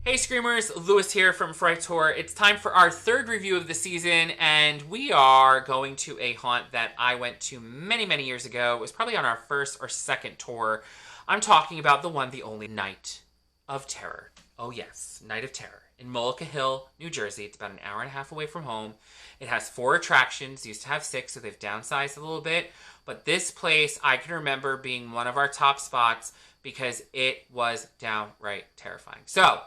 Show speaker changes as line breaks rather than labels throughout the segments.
Hey Screamers, Lewis here from Fright Tour. It's time for our third review of the season, and we are going to a haunt that I went to many, many years ago. It was probably on our first or second tour. I'm talking about the one, the only Night of Terror. Oh yes, Night of Terror in Mullica Hill, New Jersey. It's about an hour and a half away from home. It has 4 attractions. It used to have 6, so they've downsized a little bit. But this place, I can remember being one of our top spots because it was downright terrifying. So,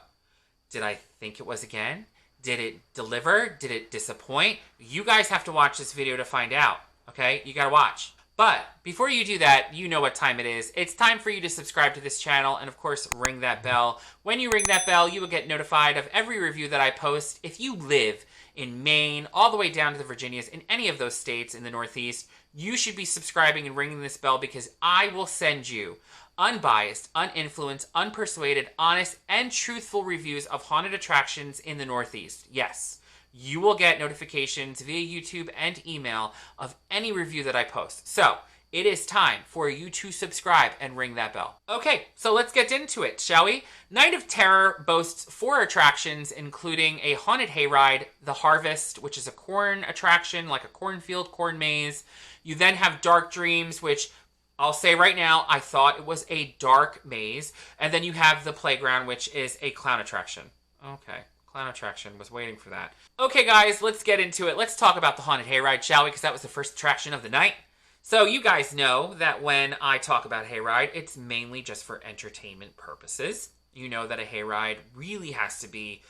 did I think it was again? Did it deliver? Did it disappoint? You guys have to watch this video to find out, okay? You gotta watch. But before you do that, you know what time it is. It's time for you to subscribe to this channel and, of course, ring that bell. When you ring that bell, you will get notified of every review that I post. If you live in Maine, all the way down to the Virginias, in any of those states in the Northeast, you should be subscribing and ringing this bell because I will send you unbiased, uninfluenced, unpersuaded, honest, and truthful reviews of haunted attractions in the Northeast. Yes, you will get notifications via YouTube and email of any review that I post. So, it is time for you to subscribe and ring that bell. Okay, so let's get into it, shall we? Night of Terror boasts 4 attractions, including a Haunted Hayride, The Harvest, which is a corn attraction, like a cornfield, corn maze. You then have Dark Dreams, which I'll say right now, I thought it was a dark maze. And then you have the playground, which is a clown attraction. Okay, clown attraction. Was waiting for that. Okay, guys, let's get into it. Let's talk about the Haunted Hayride, shall we? Because that was the first attraction of the night. So you guys know that when I talk about Hayride, it's mainly just for entertainment purposes. You know that a Hayride really has to be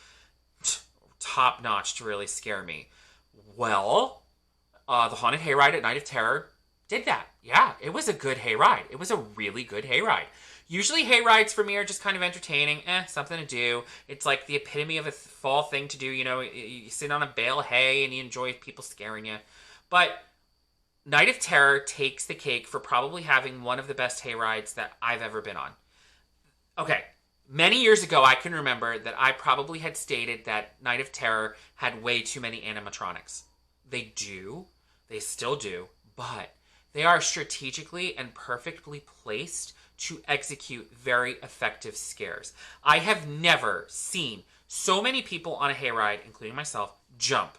top-notch to really scare me. Well, the Haunted Hayride at Night of Terror did that. Yeah, it was a good hayride. It was a really good hayride. Usually hayrides for me are just kind of entertaining. Something to do. It's like the epitome of a fall thing to do. You know, you sit on a bale of hay and you enjoy people scaring you. But Night of Terror takes the cake for probably having one of the best hayrides that I've ever been on. Okay, many years ago, I can remember that I probably had stated that Night of Terror had way too many animatronics. They do. They still do. But they are strategically and perfectly placed to execute very effective scares. I have never seen so many people on a hayride, including myself, jump.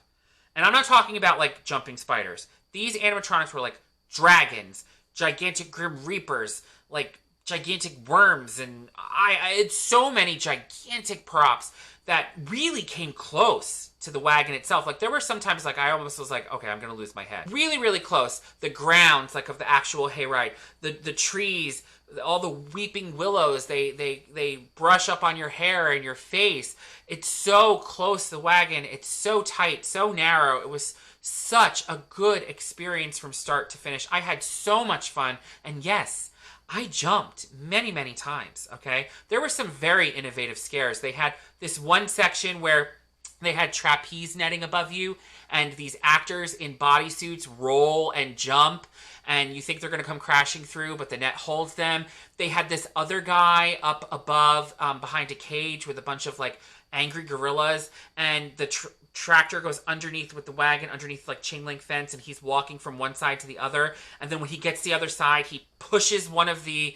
And I'm not talking about like jumping spiders. These animatronics were like dragons, gigantic grim reapers, like gigantic worms, and it's so many gigantic props that really came close to the wagon itself. Like, there were sometimes, like, I almost was like, okay, I'm gonna lose my head. Really, really close. The grounds, like, of the actual hayride, the trees, all the weeping willows, they brush up on your hair and your face. It's so close to the wagon. It's so tight, so narrow. It was such a good experience from start to finish. I had so much fun, and yes, I jumped many, many times, okay? There were some very innovative scares. They had this one section where they had trapeze netting above you, and these actors in bodysuits roll and jump, and you think they're going to come crashing through, but the net holds them. They had this other guy up above behind a cage with a bunch of, like, angry gorillas, and the tractor goes underneath with the wagon, underneath like chain link fence, and he's walking from one side to the other, and then when he gets to the other side, he pushes one of the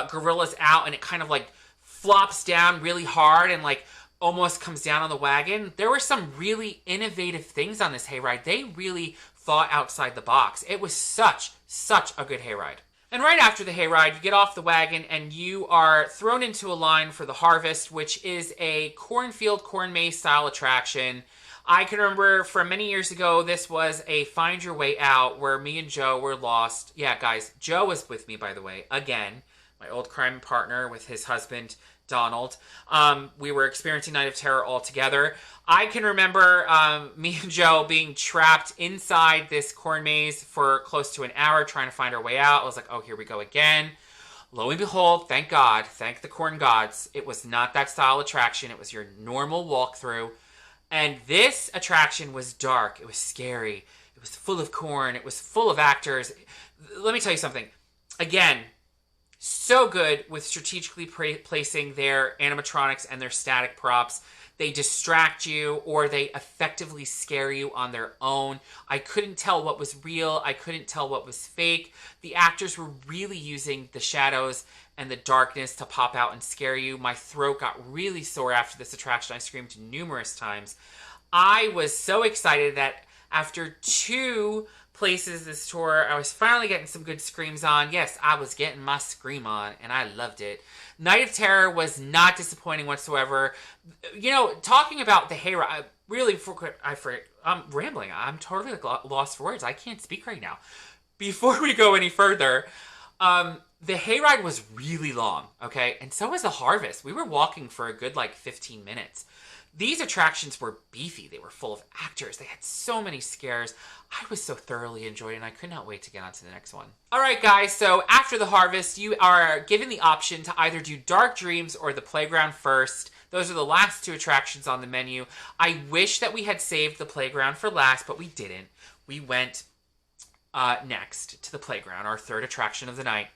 gorillas out, and it kind of like flops down really hard and like almost comes down on the wagon. There were some really innovative things on this hayride. They really thought outside the box. It was such a good hayride. And right after the hayride, you get off the wagon and you are thrown into a line for the Harvest, which is a cornfield, corn maze style attraction. I can remember from many years ago, this was a Find Your Way Out where me and Joe were lost. Yeah, guys, Joe was with me, by the way, again, my old crime partner with his husband, Donald. We were experiencing Night of Terror all together. I can remember me and Joe being trapped inside this corn maze for close to an hour trying to find our way out. I was like, oh, here we go again. Lo and behold, thank God, thank the corn gods, it was not that style attraction. It was your normal walkthrough. And this attraction was dark. It was scary. It was full of corn. It was full of actors. Let me tell you something. Again, so good with strategically placing their animatronics and their static props. they distract you, or they effectively scare you on their own. I couldn't tell what was real. I couldn't tell what was fake. The actors were really using the shadows and the darkness to pop out and scare you. My throat got really sore after this attraction. I screamed numerous times. I was so excited that after 2 places this tour, I was finally getting some good screams on. Yes, I was getting my scream on, and I loved it. Night of Terror was not disappointing whatsoever. You know, talking about the Hayride, really, I'm rambling. I'm totally lost for words. I can't speak right now. Before we go any further, the Hayride was really long, okay? And so was the Harvest. We were walking for a good, 15 minutes. These attractions were beefy. They were full of actors. They had so many scares. I was so thoroughly enjoying it, and I could not wait to get on to the next one. All right, guys, so after the Harvest, you are given the option to either do Dark Dreams or the Playground first. Those are the last 2 attractions on the menu. I wish that we had saved the Playground for last, but we didn't. We went next to the Playground, our 3rd attraction of the night.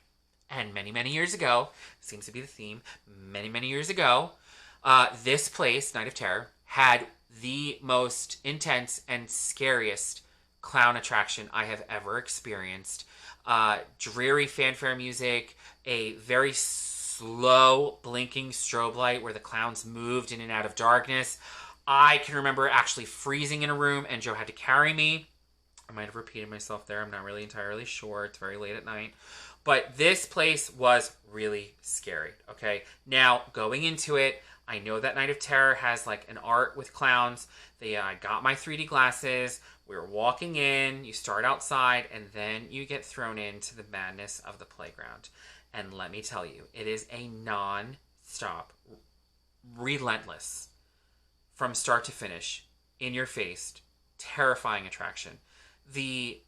And many, many years ago, seems to be the theme, many years ago, this place, Night of Terror, had the most intense and scariest clown attraction I have ever experienced. Dreary fanfare music, a very slow blinking strobe light where the clowns moved in and out of darkness. I can remember actually freezing in a room and Joe had to carry me. I might have repeated myself there. I'm not really entirely sure. It's very late at night. But this place was really scary, okay? Now, going into it, I know that Night of Terror has an art with clowns. I got my 3D glasses. We were walking in. You start outside, and then you get thrown into the madness of the playground. And let me tell you, it is a non-stop, relentless, from start to finish, in-your-face, terrifying attraction. The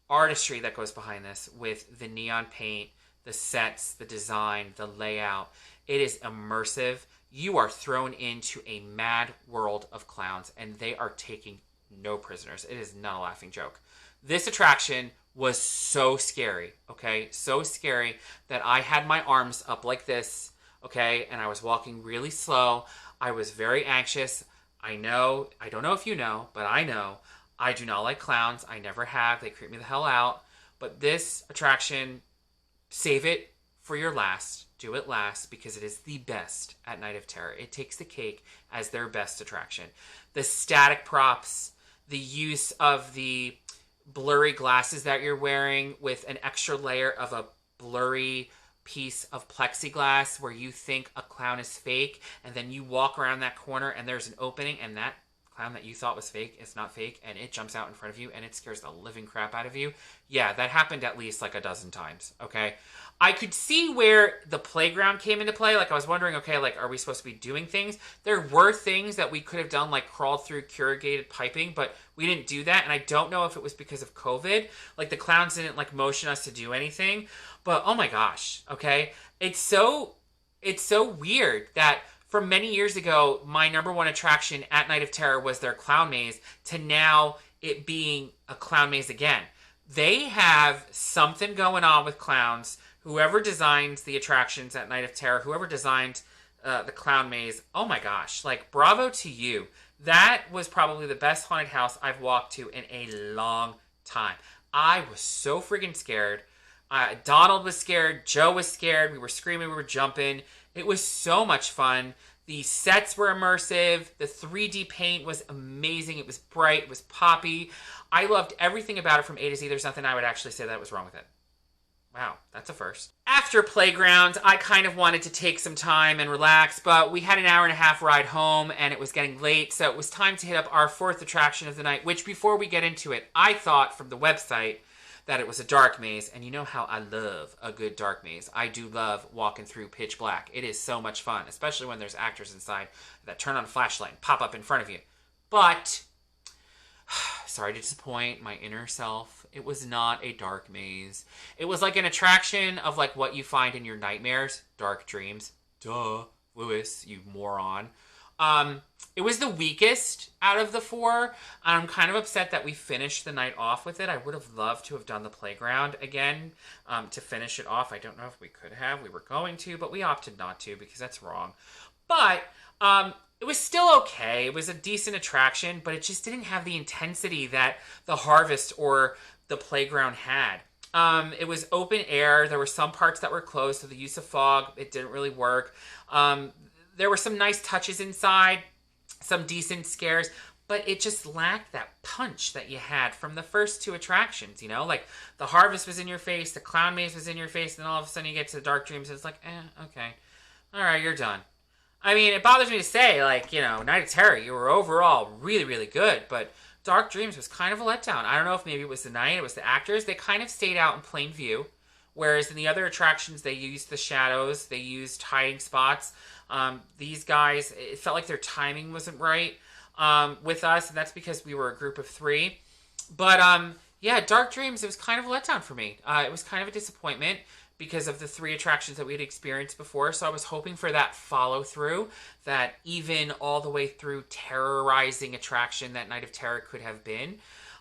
artistry that goes behind this with the neon paint, the sets, the design, the layout, it is immersive. You are thrown into a mad world of clowns, and they are taking no prisoners. It is not a laughing joke. This attraction was so scary, okay? So scary that I had my arms up like this, okay? And I was walking really slow. I was very anxious. I don't know if you know, but I know I do not like clowns. I never have. They creep me the hell out. But this attraction, save it for your last. Do it last because it is the best at Night of Terror. It takes the cake as their best attraction. The static props, the use of the blurry glasses that you're wearing with an extra layer of a blurry piece of plexiglass where you think a clown is fake, and then you walk around that corner and there's an opening, and that clown that you thought was fake is not fake, and it jumps out in front of you and it scares the living crap out of you. Yeah, that happened at least a dozen times, okay? I could see where the playground came into play. I was wondering, okay, are we supposed to be doing things? There were things that we could have done, crawled through corrugated piping, but we didn't do that, and I don't know if it was because of COVID. The clowns didn't, motion us to do anything, but oh my gosh, okay? It's so weird that from many years ago, my number 1 attraction at Night of Terror was their clown maze, to now it being a clown maze again. They have something going on with clowns. Whoever designs the attractions at Night of Terror, whoever designed the clown maze, oh my gosh, bravo to you. That was probably the best haunted house I've walked to in a long time. I was so freaking scared. Donald was scared. Joe was scared. We were screaming. We were jumping. It was so much fun. The sets were immersive. The 3D paint was amazing. It was bright. It was poppy. I loved everything about it from A to Z. There's nothing I would actually say that was wrong with it. Wow, that's a first. After Playground, I kind of wanted to take some time and relax, but we had an hour-and-a-half ride home, and it was getting late, so it was time to hit up our 4th attraction of the night, which, before we get into it, I thought from the website that it was a dark maze, and you know how I love a good dark maze. I do love walking through pitch black. It is so much fun, especially when there's actors inside that turn on a flashlight and pop up in front of you. But, sorry to disappoint my inner self, it was not a dark maze. It was an attraction of what you find in your nightmares, dark dreams. Duh, Lewis, you moron. It was the weakest out of the 4. I'm kind of upset that we finished the night off with it. I would have loved to have done the playground again to finish it off. I don't know if we could have. We were going to, but we opted not to because that's wrong. But It was still okay. It was a decent attraction, but it just didn't have the intensity that the Harvest or the playground had. It was open air. There were some parts that were closed, so the use of fog, it didn't really work. There were some nice touches inside, some decent scares, but it just lacked that punch that you had from the first two attractions, you know? Like, the Harvest was in your face, the Clown Maze was in your face, and then all of a sudden you get to the Dark Dreams, and it's like, okay. All right, you're done. I mean, it bothers me to say, like, you know, Night of Terror, you were overall really, really good, but Dark Dreams was kind of a letdown. I don't know if maybe it was the night, it was the actors. They kind of stayed out in plain view, whereas in the other attractions, they used the shadows, they used hiding spots. These guys, it felt like their timing wasn't right with us, and that's because we were a group of 3. But, yeah, Dark Dreams, it was kind of a letdown for me. It was kind of a disappointment because of the 3 attractions that we had experienced before. So I was hoping for that follow-through, that even all the way through terrorizing attraction that Night of Terror could have been.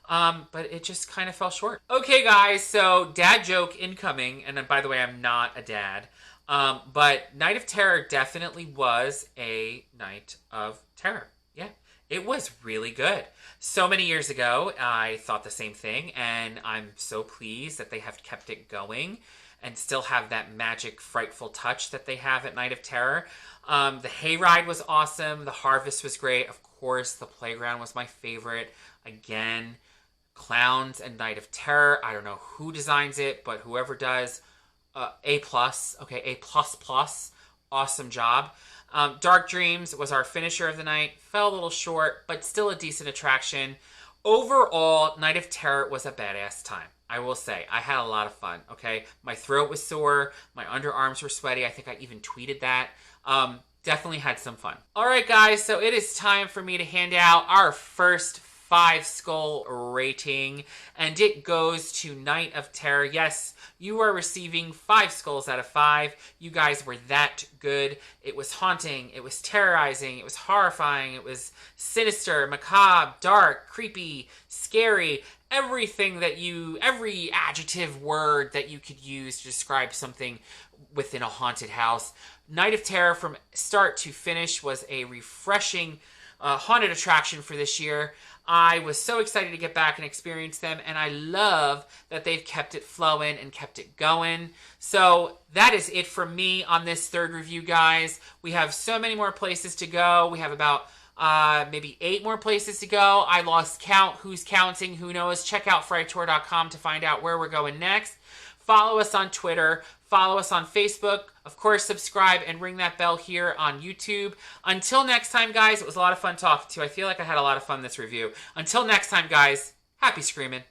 But it just kind of fell short. Okay, guys, so dad joke incoming. And by the way, I'm not a dad. But Night of Terror definitely was a Night of Terror. Yeah, it was really good. So many years ago, I thought the same thing. And I'm so pleased that they have kept it going and still have that magic, frightful touch that they have at Night of Terror. The Hayride was awesome. The Harvest was great. Of course, the playground was my favorite. Again, Clowns and Night of Terror. I don't know who designs it, but whoever does, A+. Okay, A++. Awesome job. Dark Dreams was our finisher of the night. Fell a little short, but still a decent attraction. Overall, Night of Terror was a badass time. I will say, I had a lot of fun, okay? My throat was sore. My underarms were sweaty. I think I even tweeted that. Definitely had some fun. All right, guys, so it is time for me to hand out our first 5-skull rating, and it goes to Night of Terror. Yes, you are receiving 5 skulls out of 5. You guys were that good. It was haunting. It was terrorizing. It was horrifying. It was sinister, macabre, dark, creepy, scary. Everything that every adjective word that you could use to describe something within a haunted house. Night of Terror from start to finish was a refreshing haunted attraction for this year. I was so excited to get back and experience them, and I love that they've kept it flowing and kept it going. So that is it for me on this third review, guys. We have so many more places to go. We have about maybe 8 more places to go. I lost count. Who's counting? Who knows? Check out frighttour.com to find out where we're going next. Follow us on Twitter. Follow us on Facebook. Of course, subscribe and ring that bell here on YouTube. Until next time, guys, it was a lot of fun talking to you. I feel like I had a lot of fun this review. Until next time, guys, happy screaming.